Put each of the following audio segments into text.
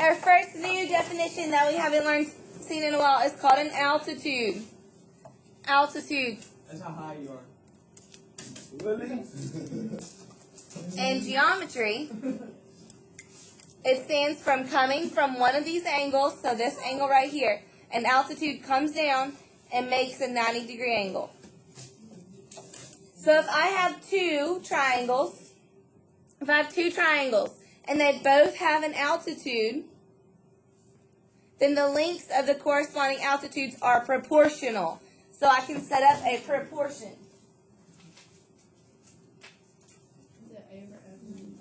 our first new definition that we haven't seen in a while is called an altitude. Altitude. That's how high you are. Really? In geometry, it stands from coming from one of these angles, so this angle right here, and altitude comes down and makes a 90-degree angle. So if I have two triangles, and they both have an altitude, then the lengths of the corresponding altitudes are proportional. So I can set up a proportion. Is it A over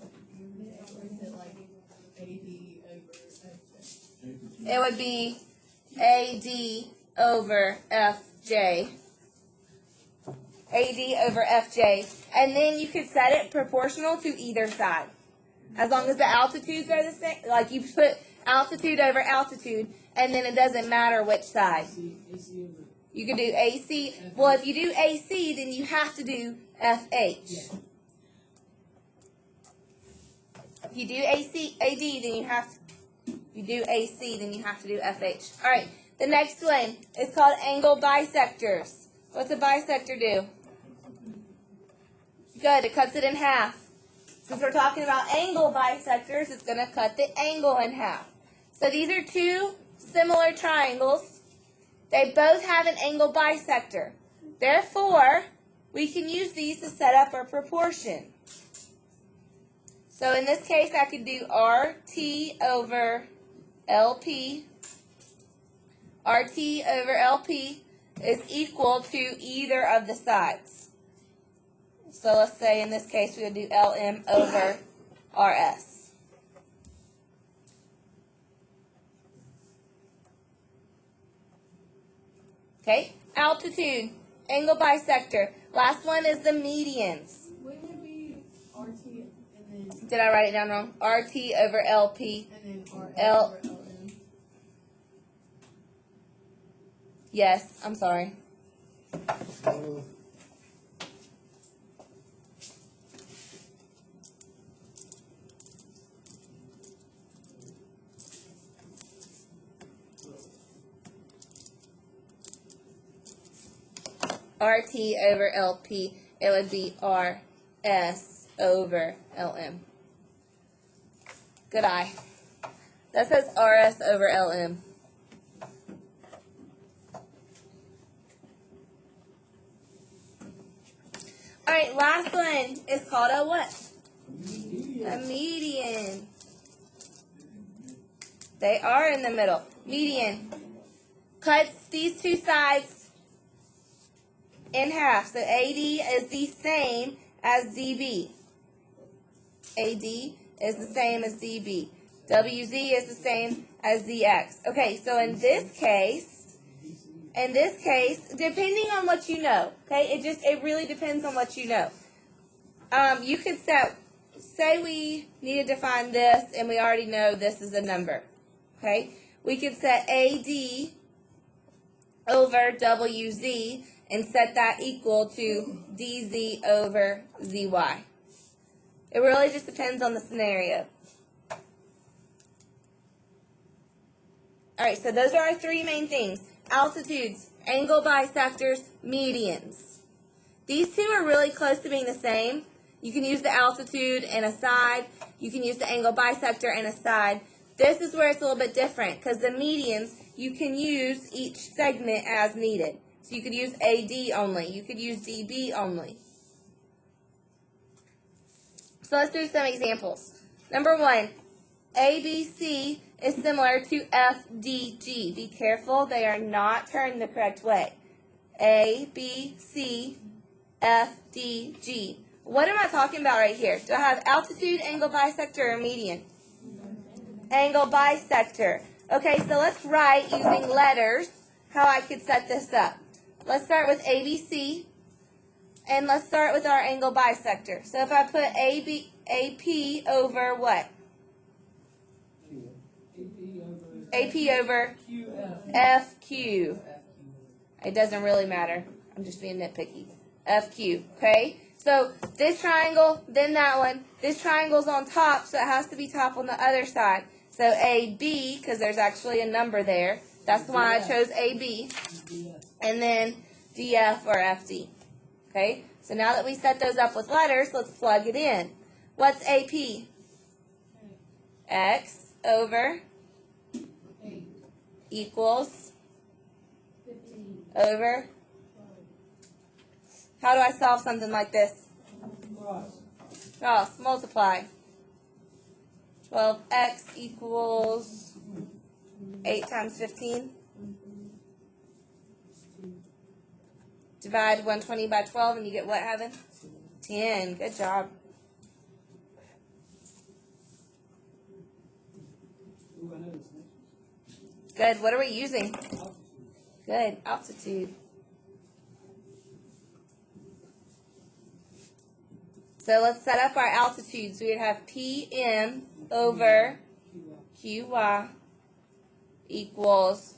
F? Or is it like AD over FJ? It would be AD over FJ. AD over FJ. And then you could set it proportional to either side. As long as the altitudes are the same, like you put altitude over altitude, and then it doesn't matter which side. You could do AC. Well, if you do AC, then you have to do FH. If you do AD, then you have to. If you do AC, then you have to do FH. All right. The next one is called angle bisectors. What's a bisector do? Good. It cuts it in half. Since we're talking about angle bisectors, it's going to cut the angle in half. So these are two similar triangles. They both have an angle bisector. Therefore, we can use these to set up our proportion. So in this case, I could do RT over LP. RT over LP is equal to either of the sides. So let's say in this case we would do LM over RS. Okay, altitude, angle bisector. Last one is the medians. Wouldn't it be RT and then... Did I write it down wrong? RT over LP. And then RL L. over LM? Yes, I'm sorry. RT over LP, it would be RS over LM. Good eye. That says RS over LM. Alright, last one is called a what? A median. They are in the middle. Median. Cuts these two sides in half. So AD is the same as DB. AD is the same as DB. WZ is the same as DX. Okay, so in this case, depending on what you know, okay, it really depends on what you know. You could say we needed to find this, and we already know this is a number, okay? We could set AD over WZ and set that equal to DZ over ZY. It really just depends on the scenario. All right, so those are our three main things: altitudes, angle bisectors, medians. These two are really close to being the same. You can use the altitude and a side. You can use the angle bisector and a side. This is where it's a little bit different, because the medians, you can use each segment as needed. So you could use AD only. You could use DB only. So let's do some examples. Number one, ABC is similar to FDG. Be careful, they are not turned the correct way. ABC, FDG. What am I talking about right here? Do I have altitude, angle bisector, or median? Angle bisector. Okay, so let's write using letters how I could set this up. Let's start with ABC, and let's start with our angle bisector. So if I put AP over what? AP over FQ. It doesn't really matter. I'm just being nitpicky. FQ, okay? So this triangle, then that one. This triangle's on top, so it has to be top on the other side. So AB, because there's actually a number there. That's why I chose AB. And then DF or FD. Okay? So now that we set those up with letters, let's plug it in. What's AP? X over 8, equals 15, over. How do I solve something like this? Cross, multiply. 12x equals 8 times 15. Divide 120 by 12 and you get what, Heaven? 10. Good job. Good. What are we using? Good. Altitude. So let's set up our altitudes. We would have PM over QY equals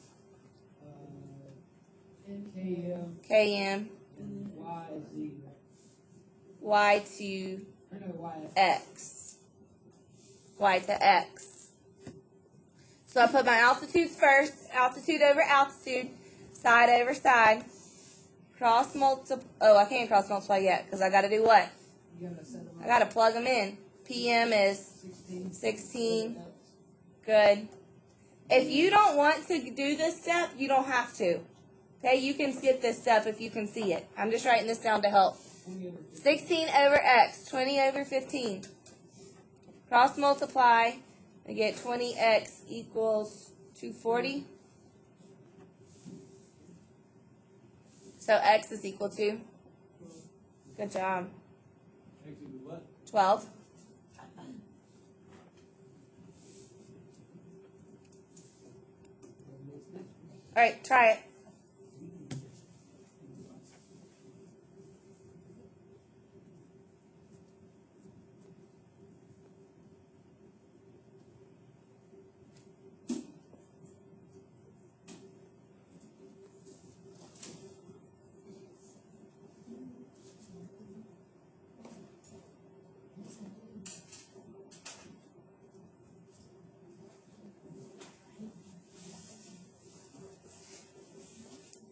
KM Y to X. Y to X. So I put my altitudes first. Altitude over altitude. Side over side. Cross multiply. Oh, I can't cross multiply yet because I got to do what? I got to plug them in. PM is 16. Good. If you don't want to do this step, you don't have to. Okay, you can skip this step if you can see it. I'm just writing this down to help. 16 over X, 20 over 15. Cross multiply, I get 20X equals 240. So X is equal to? Good job. 12. All right, try it.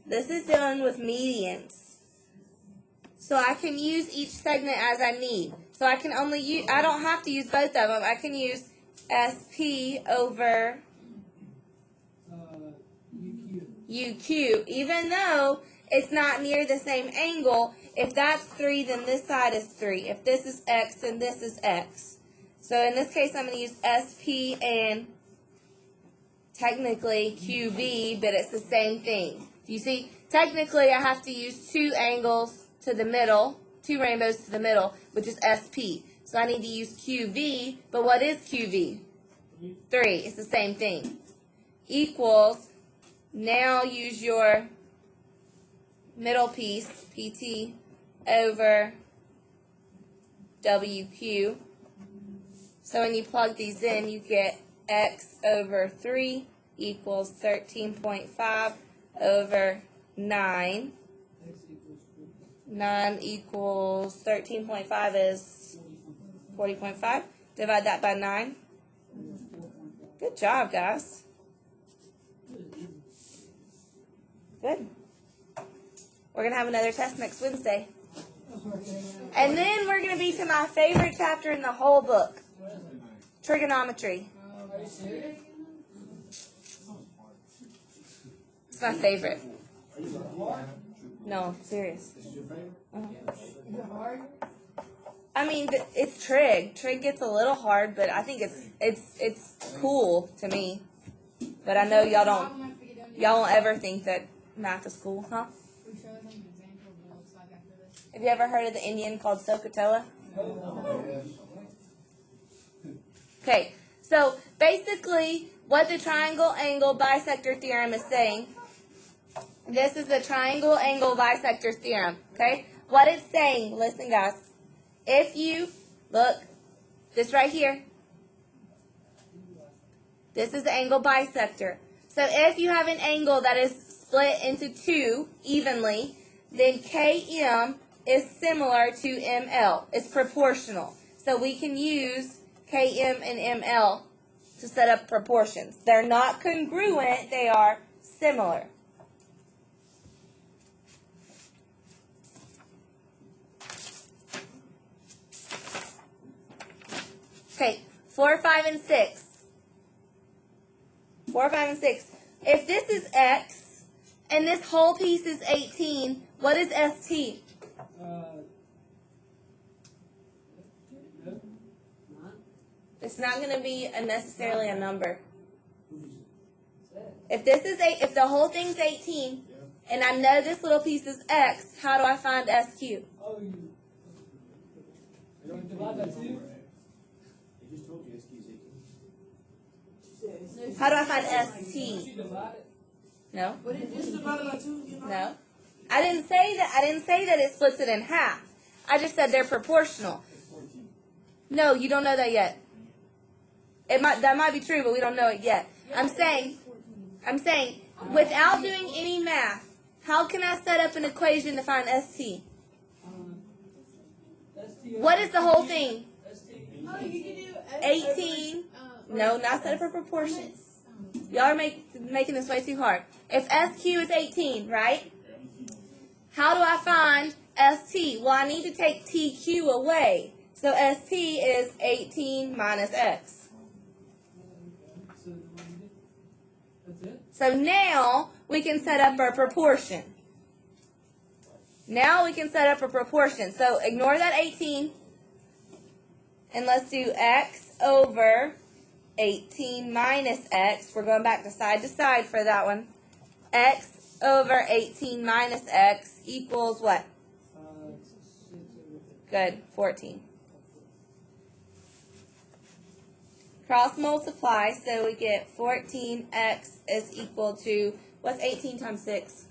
This is dealing with medians. So I can use each segment as I need. So I can only use, I don't have to use both of them. I can use SP over UQ. Even though it's not near the same angle, if that's 3, then this side is 3. If this is X, then this is X. So in this case, I'm going to use SP and technically QB, but it's the same thing. You see, technically I have to use 2 angles to the middle, 2 rainbows to the middle, which is SP. So I need to use QV, but what is QV? 3. It's the same thing. Equals, now use your middle piece, PT, over WQ. So when you plug these in, you get X over 3 equals 13.5 over 9. 9 equals 13.5 is 40.5. Divide that by 9. Good job, guys. Good. We're going to have another test next Wednesday. And then we're going to be to my favorite chapter in the whole book. Trigonometry. It's my favorite. No, serious. I mean, it's trig. Trig gets a little hard, but I think it's cool to me. But I know y'all don't ever think that math is cool, huh? Have you ever heard of the Indian called Sokotoa? Okay, so basically what the triangle angle bisector theorem is saying, this is the triangle angle bisector theorem, okay? What it's saying, listen guys, if you, look, this right here, this is the angle bisector. So if you have an angle that is split into 2 evenly, then KM is similar to ML. It's proportional. So we can use KM and ML to set up proportions. They're not congruent, they are similar. Okay, 4, 5, and 6. 4, 5, and 6. If this is x and this whole piece is 18, what is ST? It's not going to be necessarily a number. If this is if the whole thing's 18, and I know this little piece is x, how do I find SQ? You divide by 2? I just told you SQ is 18. How do I find ST? You divide it? No. Just divided by 2, you know? No. I didn't say that. I didn't say that it splits it in half. I just said they're proportional. It's 14. No, you don't know that yet. That might be true, but we don't know it yet. I'm saying without doing any math, how can I set up an equation to find ST? What is the whole thing? Oh, you can do 18. No, not set up a proportion. Y'all are making this way too hard. If SQ is 18, right? How do I find ST? Well, I need to take TQ away. So ST is 18 minus X. That's it? So now we can set up our proportion. Now we can set up a proportion. So ignore that 18. And let's do x over 18 minus x. We're going back to side for that one. X over 18 minus x equals what? 6 over 5. Good, 14. Cross multiply, so we get 14x is equal to, what's 18 times 6?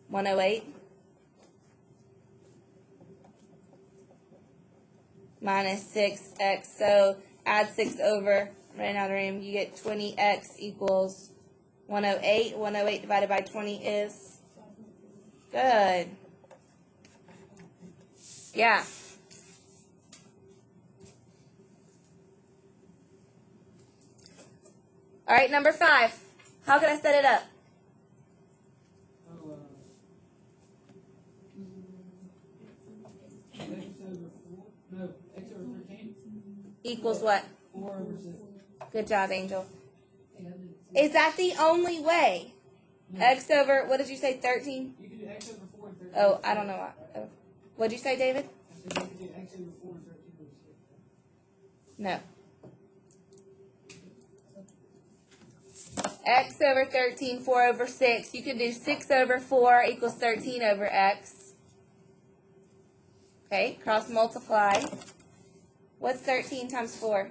108. Minus 6x, so add 6 over, right out of room, you get 20x equals 108. 108 divided by 20 is? Good. Yeah. All right, number 5. How can I set it up? X over 4? No, X over 13? Equals what? 4 over 6. Good job, Angel. Yeah, I did it. Is that the only way? X over, what did you say, 13? You can do X over 4 and 13. Oh, I don't know what. Oh. What did you say, David? I said you can do X over 4 and 13 over 6. No. X over 13, 4 over 6. You can do 6 over 4 equals 13 over x. Okay, cross multiply. What's 13 times 4?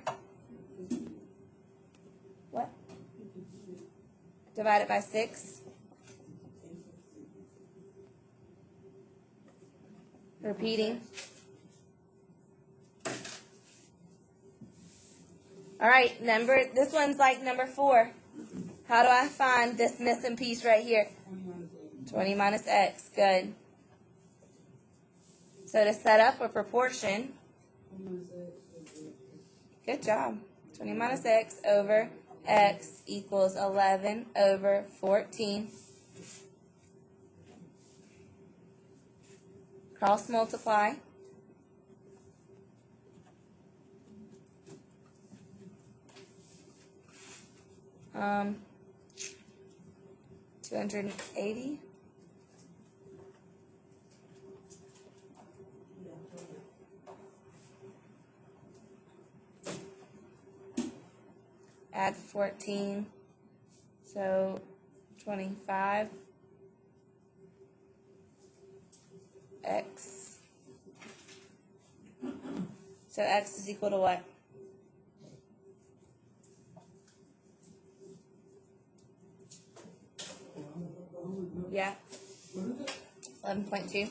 What? Divide it by 6. Repeating. All right, this one's like number 4. How do I find this missing piece right here? 20 minus x. Good. So to set up a proportion, good job. 20 minus x over x equals 11 over 14. Cross multiply. Um, 280. Add 14, so 25. X. So x is equal to what? Yeah. 11.2.